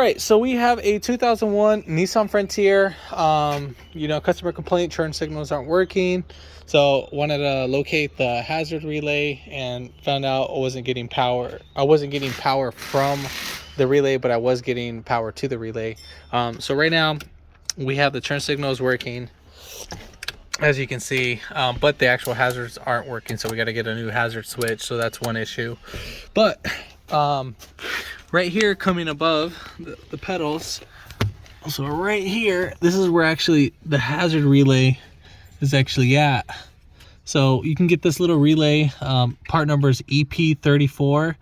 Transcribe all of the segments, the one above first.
right, so we have a 2001 Nissan Frontier. You know, customer complaint, turn signals aren't working. So wanted to locate the hazard relay and found out I wasn't getting power. I wasn't getting power from the relay, but I was getting power to the relay. So right now we have the turn signals working, as you can see, but the actual hazards aren't working. So we got to get a new hazard switch. So that's one issue. But right here, coming above the pedals, so right here, this is where actually the hazard relay is actually at. So you can get this little relay. Part number is EP34.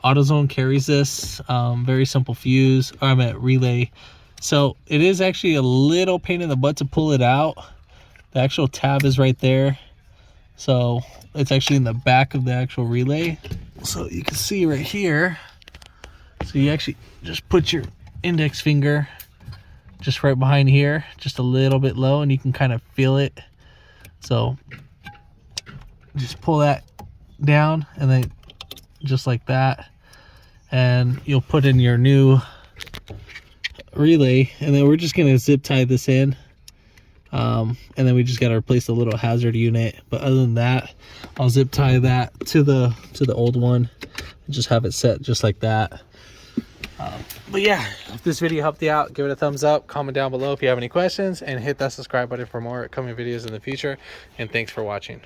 AutoZone carries this. Very simple fuse. I'm at relay. So it is actually a little pain in the butt to pull it out. The actual tab is right there. So it's actually in the back of the actual relay. So you can see right here. So you actually just put your index finger just right behind here, just a little bit low, and you can kind of feel it. So just pull that down, and then just like that, and you'll put in your new relay, and then we're just gonna zip tie this in, and then we just got to replace the little hazard unit. But other than that, I'll zip tie that to the old one and just have it set just like that. But yeah, if this video helped you out, give it a thumbs up, comment down below if you have any questions, and hit that subscribe button for more upcoming videos in the future. And thanks for watching.